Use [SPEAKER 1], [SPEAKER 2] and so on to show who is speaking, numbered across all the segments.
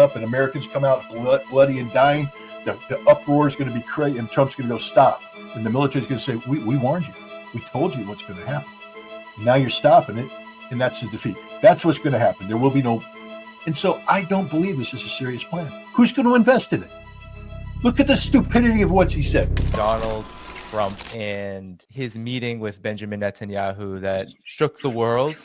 [SPEAKER 1] up and Americans come out bloody and dying, the uproar is going to be crazy, and Trump's going to go stop. And the military is going to say, we warned you. We told you what's going to happen. And now you're stopping it, and that's the defeat. That's what's going to happen. There will be no... And so I don't believe this is a serious plan. Who's going to invest in it? Look at the stupidity of what he said.
[SPEAKER 2] Donald Trump and his meeting with Benjamin Netanyahu that shook the world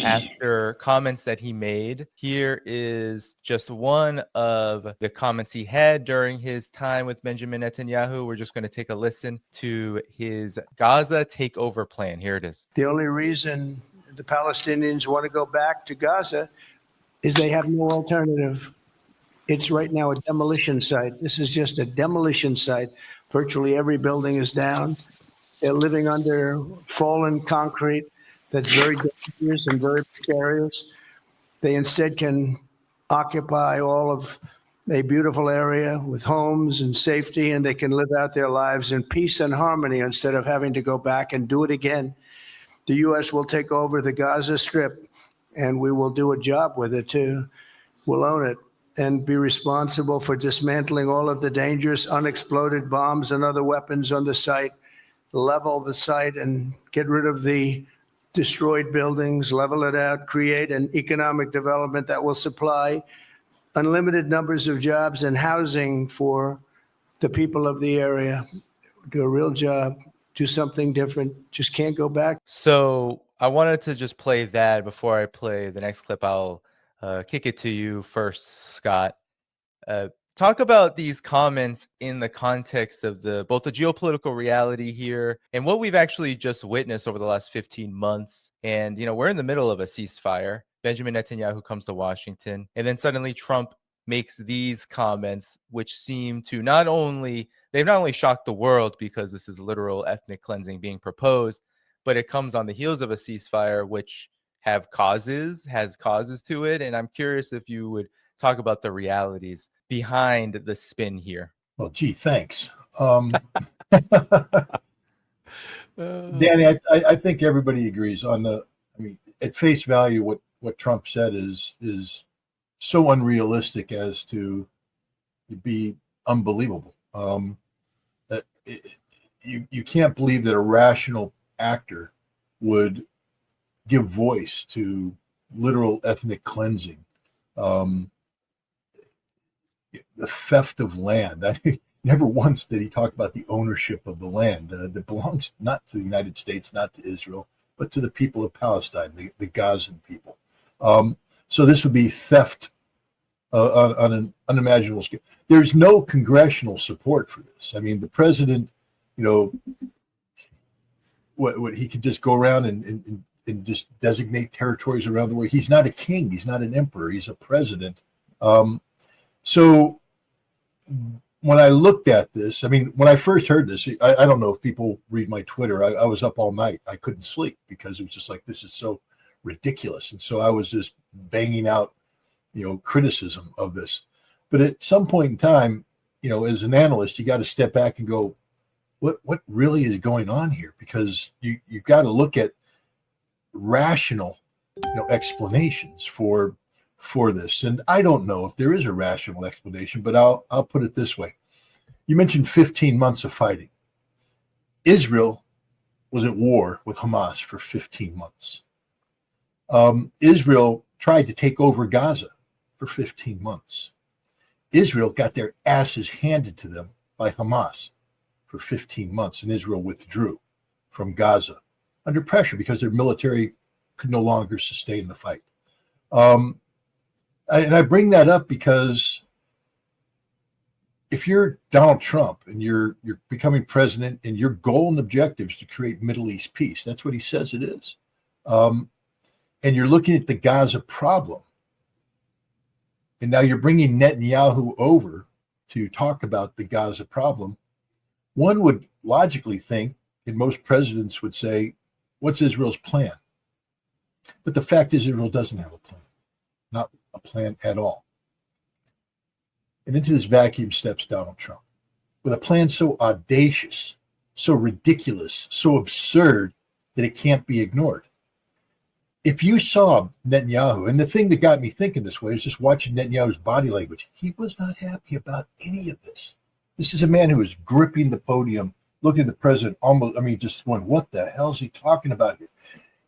[SPEAKER 2] after comments that he made. Here is just one of the comments he had during his time with Benjamin Netanyahu. We're just going to take a listen to his Gaza takeover plan. Here it is.
[SPEAKER 3] The only reason the Palestinians want to go back to Gaza is they have no alternative. It's right now a demolition site. This is just a demolition site. Virtually every building is down. They're living under fallen concrete that's very dangerous and very precarious. They instead can occupy all of a beautiful area with homes and safety, and they can live out their lives in peace and harmony instead of having to go back and do it again. The U.S. will take over the Gaza Strip, and we will do a job with it too. We'll own it and be responsible for dismantling all of the dangerous unexploded bombs and other weapons on the site, level the site and get rid of the destroyed buildings, level it out, create an economic development that will supply unlimited numbers of jobs and housing for the people of the area. Do a real job, do something different, just can't go back.
[SPEAKER 2] So I wanted to just play that before I play the next clip. I'll kick it to you first, Scott. Talk about these comments in the context of both the geopolitical reality here and what we've actually just witnessed over the last 15 months. And, we're in the middle of a ceasefire. Benjamin Netanyahu comes to Washington, and then suddenly Trump makes these comments, which seem to they've not only shocked the world because this is literal ethnic cleansing being proposed, but it comes on the heels of a ceasefire, which has causes to it. And I'm curious if you would talk about the realities behind the spin here.
[SPEAKER 1] Well, gee, thanks. Danny, I think everybody agrees on at face value, what Trump said is so unrealistic as to be unbelievable. That you can't believe that a rational actor would give voice to literal ethnic cleansing, the theft of land. Never once did he talk about the ownership of the land that belongs not to the United States, not to Israel, but to the people of Palestine, the Gazan people. So this would be theft on an unimaginable scale. There's no congressional support for this. I mean, the president, what he could just go around and just designate territories around the world. He's not a king. He's not an emperor. He's a president. So when I looked at this, when I first heard this, I don't know if people read my Twitter. I was up all night. I couldn't sleep because it was just like, this is so ridiculous. And so I was just banging out, criticism of this. But at some point in time, as an analyst, you got to step back and go, what really is going on here? Because you've got to look at rational explanations for this. And I don't know if there is a rational explanation, but I'll put it this way. You mentioned 15 months of fighting. Israel was at war with Hamas for 15 months. Israel tried to take over Gaza for 15 months. Israel got their asses handed to them by Hamas for 15 months, and Israel withdrew from Gaza under pressure because their military could no longer sustain the fight. And I bring that up because if you're Donald Trump and you're becoming president and your goal and objective is to create Middle East peace, that's what he says it is. And you're looking at the Gaza problem, and now you're bringing Netanyahu over to talk about the Gaza problem, one would logically think, and most presidents would say, what's Israel's plan? But the fact is Israel doesn't have a plan, not a plan at all. And into this vacuum steps Donald Trump with a plan so audacious, so ridiculous, so absurd that it can't be ignored. if you saw Netanyahu, and the thing that got me thinking this way is just watching Netanyahu's body language. He was not happy about any of this. This is a man who was gripping the podium, looking at the president almost, just going, what the hell is he talking about here?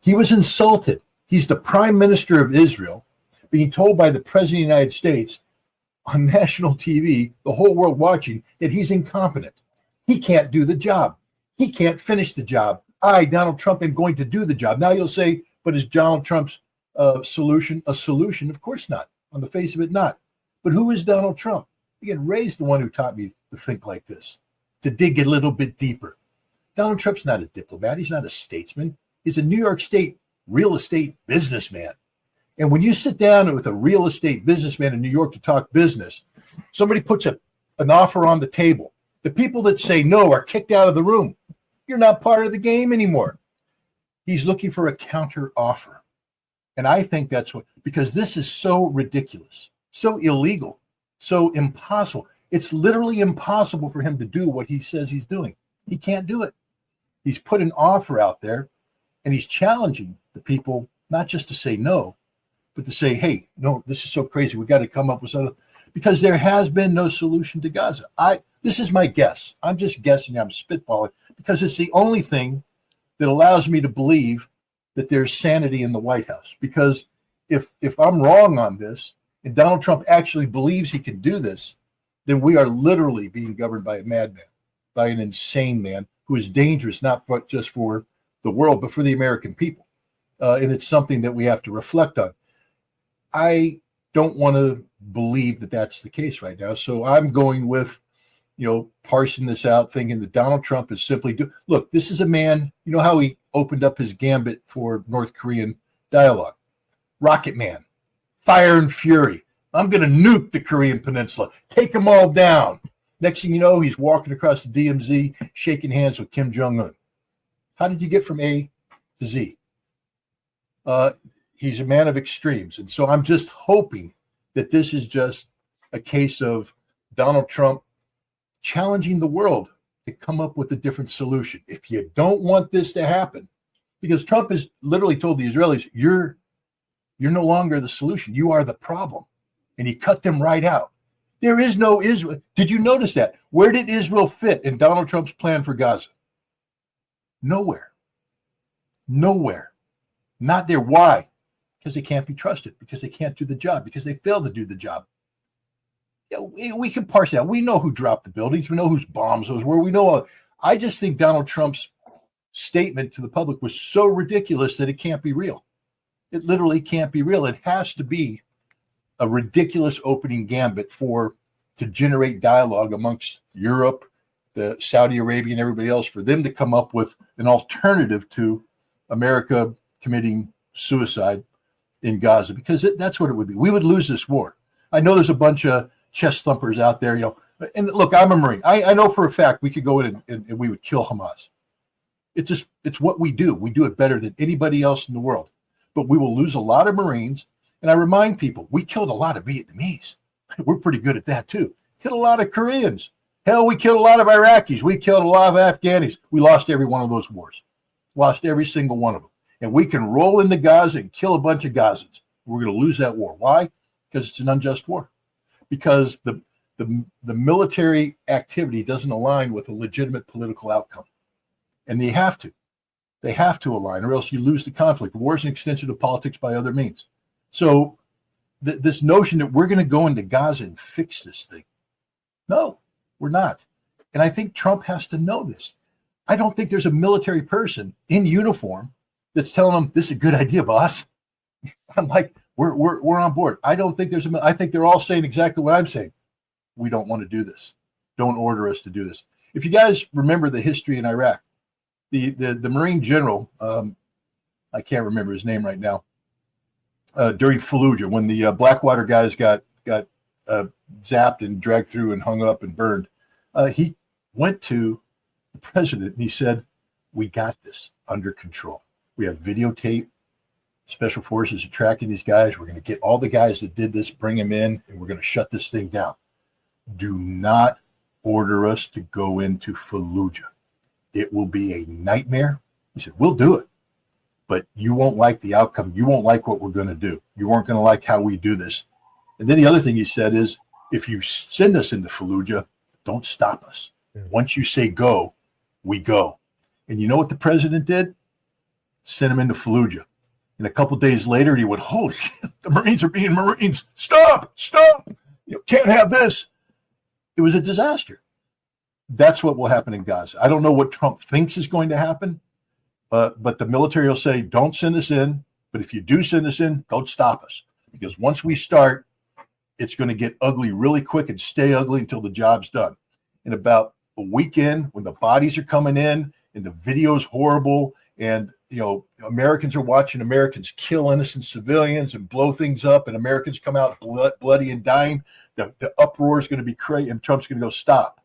[SPEAKER 1] He was insulted. He's the prime minister of Israel, being told by the president of the United States on national TV, the whole world watching, that he's incompetent. He can't do the job. He can't finish the job. I, Donald Trump, am going to do the job. Now you'll say, but is Donald Trump's solution a solution? Of course not. On the face of it, not. But who is Donald Trump? Again, Ray's the one who taught me to think like this, to dig a little bit deeper. Donald Trump's not a diplomat. He's not a statesman. He's a New York State real estate businessman. And when you sit down with a real estate businessman in New York to talk business, somebody puts an offer on the table. The people that say no are kicked out of the room. You're not part of the game anymore. He's looking for a counter offer. And I think that's what, because this is so ridiculous, so illegal, so impossible. It's literally impossible for him to do what he says he's doing. He can't do it. He's put an offer out there, and he's challenging the people not just to say no, but to say, hey, no, this is so crazy. We got to come up with something, because there has been no solution to Gaza. This is my guess. I'm just guessing. I'm spitballing because it's the only thing that allows me to believe that there's sanity in the White House. Because if I'm wrong on this and Donald Trump actually believes he can do this, then we are literally being governed by a madman, by an insane man who is dangerous, not just for the world, but for the American people. And it's something that we have to reflect on. I don't want to believe that that's the case right now. So I'm going with, parsing this out, thinking that Donald Trump is simply look, this is a man, you know how he opened up his gambit for North Korean dialogue? Rocket Man, fire and fury. I'm going to nuke the Korean Peninsula, take them all down. Next thing you know, he's walking across the DMZ, shaking hands with Kim Jong-un. How did you get from A to Z? He's a man of extremes. And so I'm just hoping that this is just a case of Donald Trump challenging the world to come up with a different solution. If you don't want this to happen, because Trump has literally told the Israelis, you're no longer the solution. You are the problem. And he cut them right out. There is no Israel. Did you notice that? Where did Israel fit in Donald Trump's plan for Gaza? Nowhere. Nowhere. Not there. Why? Because they can't be trusted, because they can't do the job, because they fail to do the job. Yeah, we can parse it out. We know who dropped the buildings. We know whose bombs those were. We know. I just think Donald Trump's statement to the public was so ridiculous that it can't be real. It literally can't be real. It has to be a ridiculous opening gambit to generate dialogue amongst Europe, the Saudi Arabia, and everybody else, for them to come up with an alternative to America committing suicide in Gaza, because that's what it would be. We would lose this war. I know there's a bunch of chest thumpers out there, and look, I'm a Marine. I know for a fact we could go in and we would kill Hamas. It's what we do. We do it better than anybody else in the world. But we will lose a lot of Marines. And I remind people, we killed a lot of Vietnamese. We're pretty good at that too. Killed a lot of Koreans. Hell, we killed a lot of Iraqis. We killed a lot of Afghanis. We lost every one of those wars. Lost every single one of them. And we can roll into Gaza and kill a bunch of Gazans. We're going to lose that war. Why? Because it's an unjust war. Because the military activity doesn't align with a legitimate political outcome. And they have to. They have to align, or else you lose the conflict. War is an extension of politics by other means. So this notion that we're going to go into Gaza and fix this thing, no, we're not. And I think Trump has to know this. I don't think there's a military person in uniform that's telling them, this is a good idea, boss. I'm like, we're on board. I don't think I think they're all saying exactly what I'm saying. We don't want to do this. Don't order us to do this. If you guys remember the history in Iraq, the Marine general, I can't remember his name right now, during Fallujah, when the Blackwater guys got zapped and dragged through and hung up and burned, he went to the president and he said, we got this under control. We have videotape. Special forces are tracking these guys. We're going to get all the guys that did this, bring them in, and we're going to shut this thing down. Do not order us to go into Fallujah. It will be a nightmare. He said, we'll do it, but you won't like the outcome. You won't like what we're going to do. You weren't going to like how we do this. And then the other thing he said is, if you send us into Fallujah, don't stop us.
[SPEAKER 4] Yeah.
[SPEAKER 1] Once you say go, we go. And you know what the president did? Sent him into Fallujah. And a couple days later, he went, holy shit, the Marines are being Marines. Stop. You can't have this. It was a disaster. That's what will happen in Gaza. I don't know what Trump thinks is going to happen, but the military will say, don't send us in. But if you do send us in, don't stop us. Because once we start, it's going to get ugly really quick and stay ugly until the job's done. In about a weekend, when the bodies are coming in and the video is horrible, and Americans are watching Americans kill innocent civilians and blow things up, and Americans come out bloody and dying, the uproar is going to be crazy, and Trump's going to go, stop.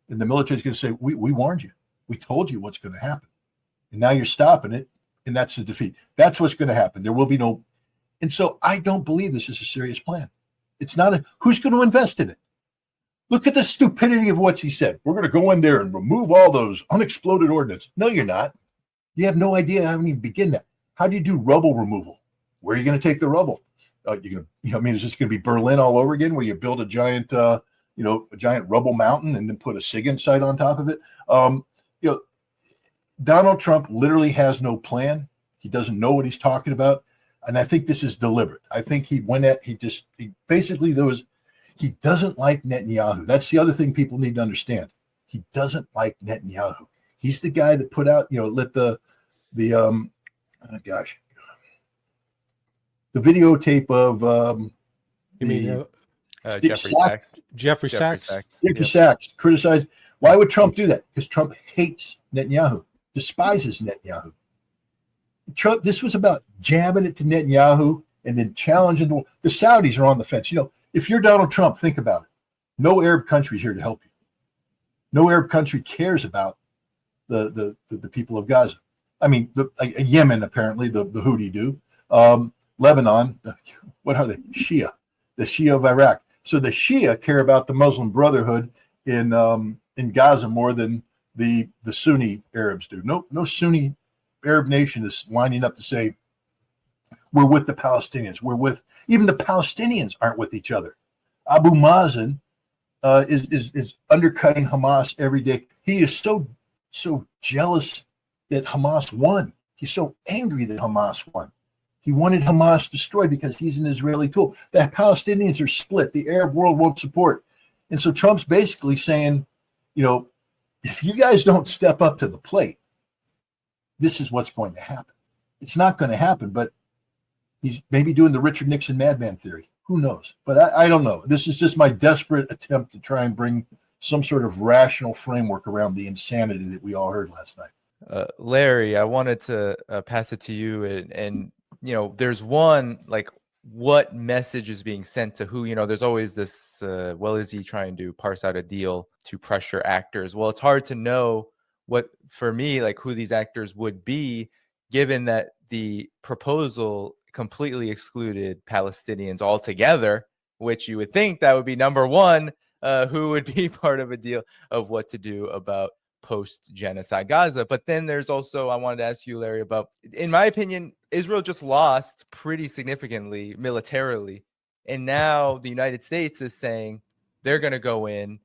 [SPEAKER 1] And the military is going to say, we warned you. We told you what's going to happen. And now you're stopping it, and that's the defeat. That's what's going to happen. There will be no. And so I don't believe this is a serious plan. It's not who's going to invest in it? Look at the stupidity of what he said. We're going to go in there and remove all those unexploded ordnance. No, you're not. You have no idea how to even begin that. How do you do rubble removal? Where are you going to take the rubble? Is this going to be Berlin all over again, where you build a giant, a giant rubble mountain and then put a SIGINT site on top of it? Donald Trump literally has no plan. He doesn't know what he's talking about. And I think this is deliberate. I think he doesn't like Netanyahu. That's the other thing people need to understand. He doesn't like Netanyahu. He's the guy that put out, let the videotape of
[SPEAKER 4] Jeffrey Sachs
[SPEAKER 1] criticized. Why would Trump do that? Because Trump hates Netanyahu, despises Netanyahu. Trump, this was about jabbing it to Netanyahu and then challenging the Saudis are on the fence. If you're Donald Trump, think about it. No Arab country is here to help you. No Arab country cares about the people of Gaza. I mean, Yemen, apparently, the Houthi do. Lebanon, what are they? Shia, the Shia of Iraq. So the Shia care about the Muslim Brotherhood in Gaza more than the Sunni Arabs do. No Sunni Arab nation is lining up to say, we're with the Palestinians. Even the Palestinians aren't with each other. Abu Mazen is undercutting Hamas every day. He is so jealous that Hamas won. He's so angry that Hamas won. He wanted Hamas destroyed because he's an Israeli tool. The Palestinians are split. The Arab world won't support. And so Trump's basically saying, if you guys don't step up to the plate, this is what's going to happen. It's not going to happen, but he's maybe doing the Richard Nixon madman theory. Who knows? But I don't know. This is just my desperate attempt to try and bring some sort of rational framework around the insanity that we all heard last night.
[SPEAKER 2] Larry, I wanted to pass it to you. And there's one, like, what message is being sent to who? There's always this, is he trying to parse out a deal to pressure actors? Well, it's hard to know for me, like, who these actors would be, given that the proposal completely excluded Palestinians altogether, which you would think that would be number one, who would be part of a deal of what to do about post-genocide Gaza. But then there's also, I wanted to ask you, Larry, about, in my opinion, Israel just lost pretty significantly militarily. And now the United States is saying they're going to go in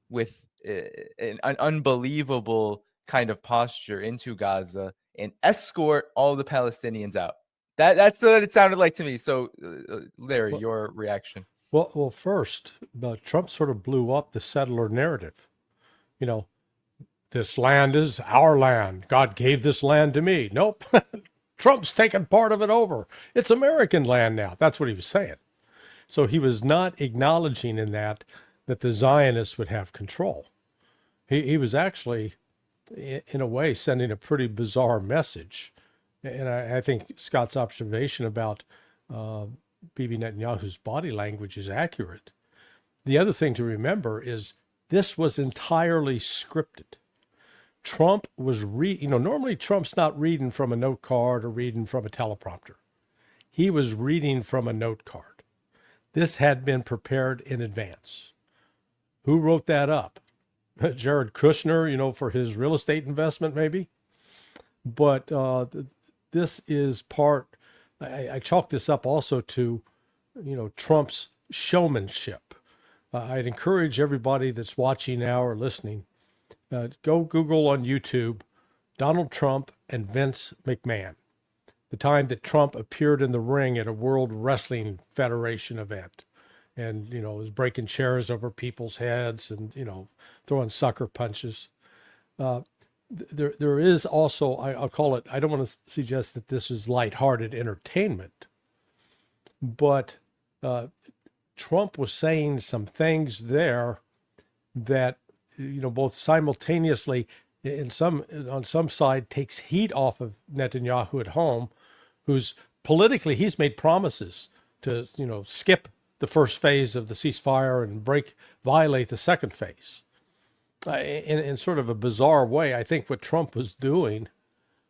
[SPEAKER 2] with an unbelievable kind of posture into Gaza and escort all the Palestinians out. That's what it sounded like to me. So, Larry, your reaction?
[SPEAKER 4] Well, first, Trump sort of blew up the settler narrative. This land is our land. God gave this land to me. Nope. Trump's taken part of it over. It's American land now. That's what he was saying. So he was not acknowledging in that the Zionists would have control. He was actually, in a way, sending a pretty bizarre message. And I think Scott's observation about Bibi Netanyahu's body language is accurate. The other thing to remember is this was entirely scripted. Trump was normally Trump's not reading from a note card or reading from a teleprompter. He was reading from a note card. This had been prepared in advance. Who wrote that up? Jared Kushner, for his real estate investment, maybe. But this is part. I chalk this up also to, Trump's showmanship. I'd encourage everybody that's watching now or listening, go Google on YouTube Donald Trump and Vince McMahon. The time that Trump appeared in the ring at a World Wrestling Federation event and, was breaking chairs over people's heads and, throwing sucker punches. There is also, I'll call it, I don't want to suggest that this is lighthearted entertainment, but Trump was saying some things there that, both simultaneously on some side takes heat off of Netanyahu at home, who's politically, he's made promises to, skip the first phase of the ceasefire and violate the second phase. In sort of a bizarre way, I think what Trump was doing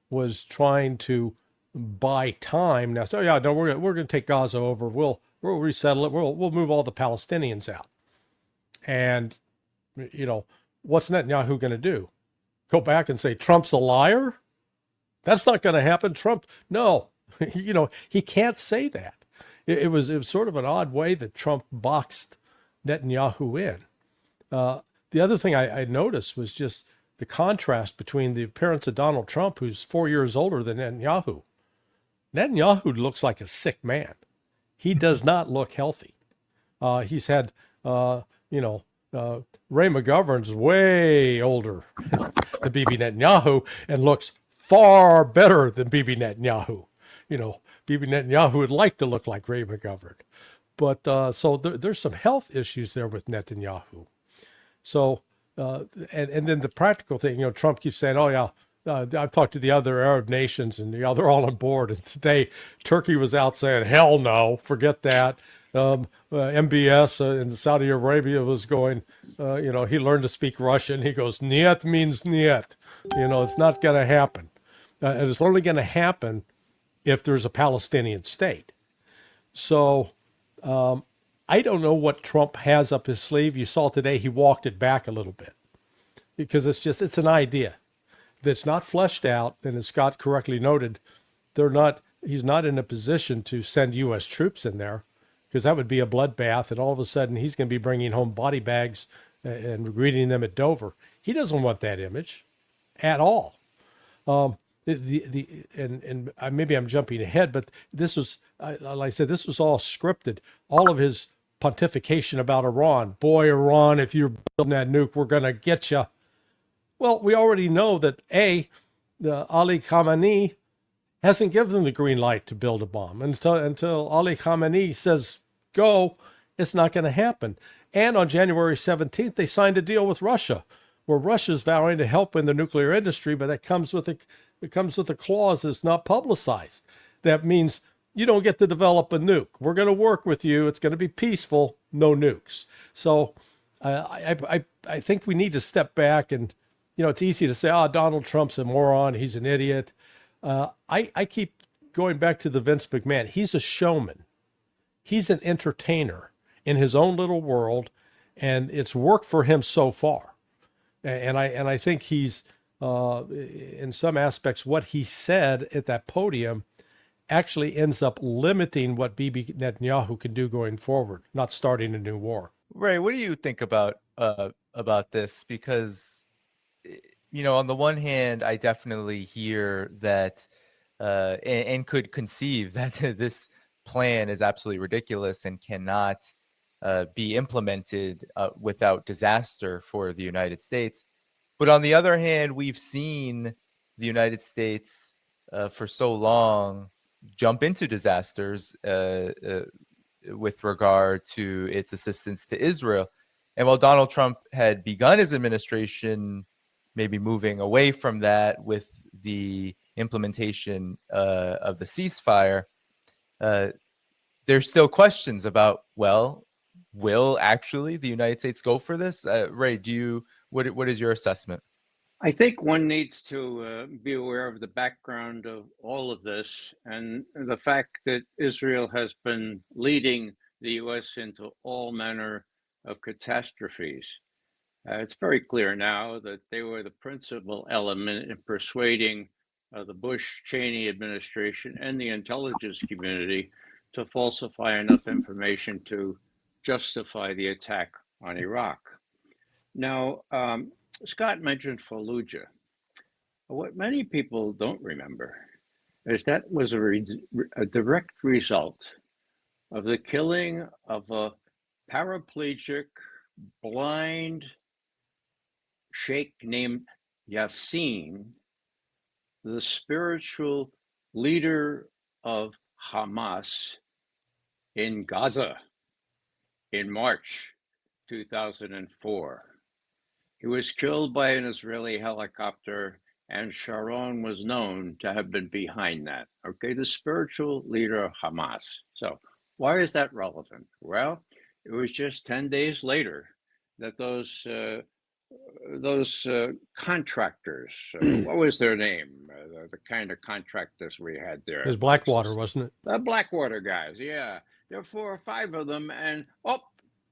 [SPEAKER 4] was trying to buy time. Now, so yeah, no, we're going to take Gaza over. We'll resettle it. We'll move all the Palestinians out. And, what's Netanyahu going to do? Go back and say Trump's a liar? That's not going to happen. Trump, no, he can't say that. It was sort of an odd way that Trump boxed Netanyahu in. The other thing I noticed was just the contrast between the appearance of Donald Trump, who's 4 years older than Netanyahu. Netanyahu looks like a sick man. He does not look healthy. He's had, Ray McGovern's way older than Bibi Netanyahu and looks far better than Bibi Netanyahu. Bibi Netanyahu would like to look like Ray McGovern. But so there's some health issues there with Netanyahu. So, and then the practical thing, Trump keeps saying, oh, yeah, I've talked to the other Arab nations and they're all on board. And today, Turkey was out saying, hell no, forget that. MBS in Saudi Arabia was going, he learned to speak Russian. He goes, niet means niet. It's not going to happen. And it's only going to happen if there's a Palestinian state. So, I don't know what Trump has up his sleeve. You saw today he walked it back a little bit because it's an idea that's not fleshed out. And as Scott correctly noted, he's not in a position to send U.S. troops in there because that would be a bloodbath. And all of a sudden he's going to be bringing home body bags and greeting them at Dover. He doesn't want that image at all. Maybe I'm jumping ahead, but this was, like I said, this was all scripted. All of his pontification about Iran. Boy, Iran, if you're building that nuke, we're going to get you. Well, we already know that Ali Khamenei hasn't given them the green light to build a bomb. Until Ali Khamenei says go, it's not going to happen. And on January 17th, they signed a deal with Russia, where Russia's vowing to help in the nuclear industry, but that comes with a clause that's not publicized. That means you don't get to develop a nuke. We're going to work with you. It's going to be peaceful, no nukes. So I think we need to step back and, it's easy to say, Donald Trump's a moron. He's an idiot. I keep going back to the Vince McMahon. He's a showman. He's an entertainer in his own little world, and it's worked for him so far. And I think he's, in some aspects, what he said at that podium actually ends up limiting what Bibi Netanyahu can do going forward, not starting a new war.
[SPEAKER 2] Ray, what do you think about this? Because, on the one hand, I definitely hear that and could conceive that this plan is absolutely ridiculous and cannot be implemented without disaster for the United States. But on the other hand, we've seen the United States for so long jump into disasters with regard to its assistance to Israel. And while Donald Trump had begun his administration maybe moving away from that with the implementation of the ceasefire, there's still questions about, will actually the United States go for this? Ray, what is your assessment?
[SPEAKER 5] I think one needs to be aware of the background of all of this and the fact that Israel has been leading the U.S. into all manner of catastrophes. It's very clear now that they were the principal element in persuading the Bush-Cheney administration and the intelligence community to falsify enough information to justify the attack on Iraq. Now, Scott mentioned Fallujah. What many people don't remember is that was a direct result of the killing of a paraplegic, blind sheikh named Yassin, the spiritual leader of Hamas in Gaza in March 2004. He was killed by an Israeli helicopter, and Sharon was known to have been behind that. Okay, the spiritual leader of Hamas. So, why is that relevant? Well, it was just 10 days later that those contractors, what was their name? The kind of contractors we had there.
[SPEAKER 4] It was Blackwater, wasn't it?
[SPEAKER 5] The Blackwater guys, yeah. There were 4 or 5 of them, and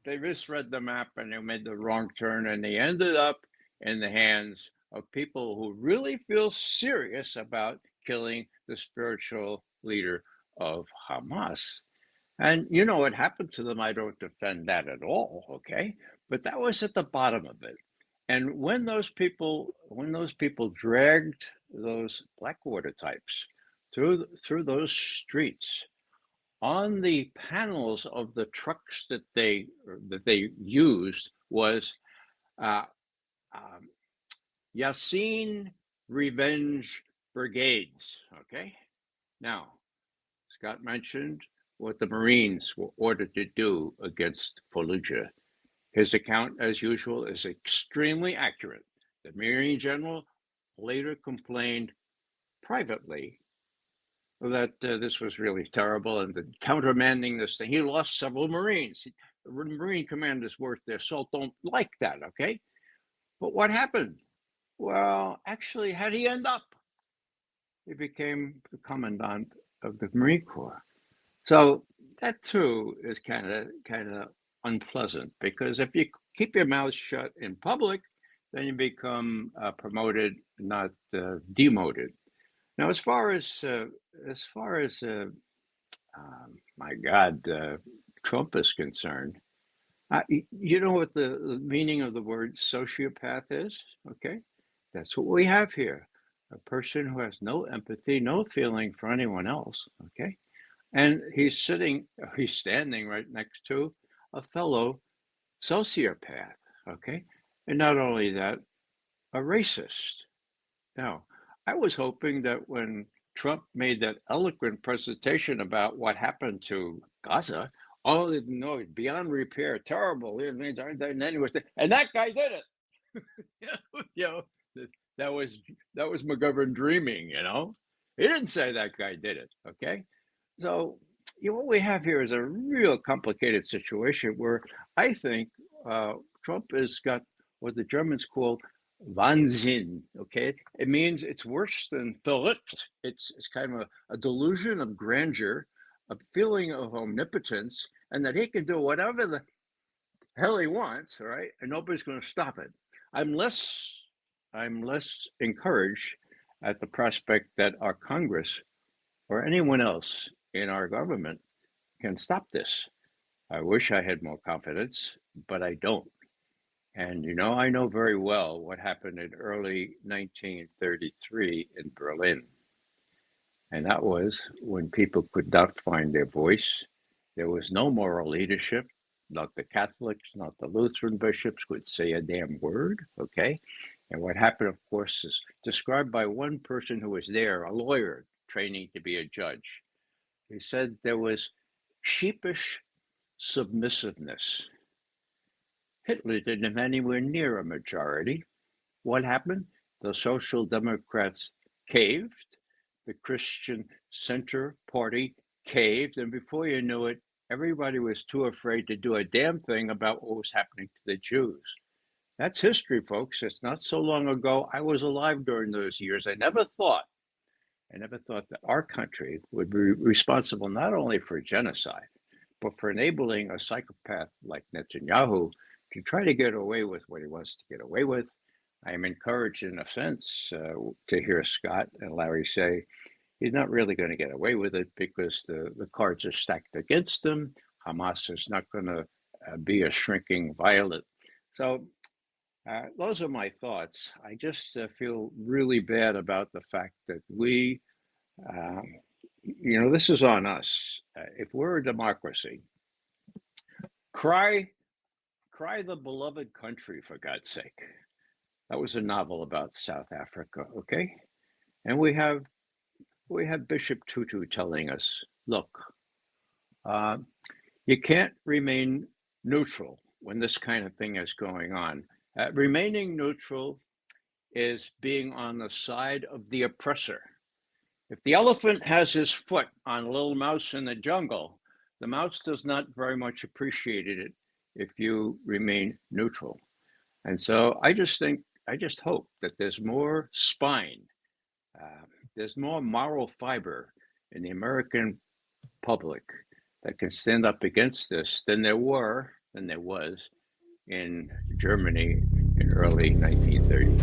[SPEAKER 5] they misread the map and they made the wrong turn, and they ended up in the hands of people who really feel serious about killing the spiritual leader of Hamas. And you know what happened to them. I don't defend that at all, okay? But that was at the bottom of it. And when those people dragged those Blackwater types through those streets, on the panels of the trucks that they used was Yassin Revenge Brigades. Okay, now Scott mentioned what the Marines were ordered to do against Fallujah. His account, as usual, is extremely accurate. The Marine general later complained privately that this was really terrible and countermanding this thing. He lost several Marines. The Marine commanders worth their salt don't like that, okay? But what happened? Well, actually, how'd he end up? He became the commandant of the Marine Corps. So that too is kind of unpleasant, because if you keep your mouth shut in public, then you become promoted, not demoted. Now, as far as my God, Trump is concerned, you know what the meaning of the word sociopath is? Okay, that's what we have here: a person who has no empathy, no feeling for anyone else. Okay, and he's standing right next to a fellow sociopath. Okay, and not only that, a racist. Now, I was hoping that when Trump made that eloquent presentation about what happened to Gaza, all they know beyond repair, terrible. And then he was, and that guy did it. you know, that was McGovern dreaming. You know, he didn't say that guy did it. Okay, so what we have here is a real complicated situation where I think Trump has got what the Germans call Wahnsinn. Okay, it means it's worse than verrückt. It's kind of a delusion of grandeur, a feeling of omnipotence, and that he can do whatever the hell he wants. All right, and nobody's going to stop it. I'm less encouraged at the prospect that our Congress or anyone else in our government can stop this. I wish I had more confidence, but I don't. And I know very well what happened in early 1933 in Berlin. And that was when people could not find their voice. There was no moral leadership. Not the Catholics, not the Lutheran bishops would say a damn word, okay? And what happened, of course, is described by one person who was there, a lawyer training to be a judge. He said there was sheepish submissiveness. Hitler didn't have anywhere near a majority. What happened? The Social Democrats caved. The Christian Center Party caved. And before you knew it, everybody was too afraid to do a damn thing about what was happening to the Jews. That's history, folks. It's not so long ago. I was alive during those years. I never thought that our country would be responsible not only for genocide, but for enabling a psychopath like Netanyahu to try to get away with what he wants to get away with, I am encouraged in a sense to hear Scott and Larry say he's not really going to get away with it because the cards are stacked against him. Hamas is not going to be a shrinking violet. So those are my thoughts. I just feel really bad about the fact that we, this is on us. If we're a democracy, cry the beloved country, for God's sake. That was a novel about South Africa, okay? And we have Bishop Tutu telling us, look, you can't remain neutral when this kind of thing is going on. Remaining neutral is being on the side of the oppressor. If the elephant has his foot on a little mouse in the jungle, the mouse does not very much appreciate it if you remain neutral. And so I just hope that there's more spine, there's more moral fiber in the American public that can stand up against this than there was in Germany in early 1930s.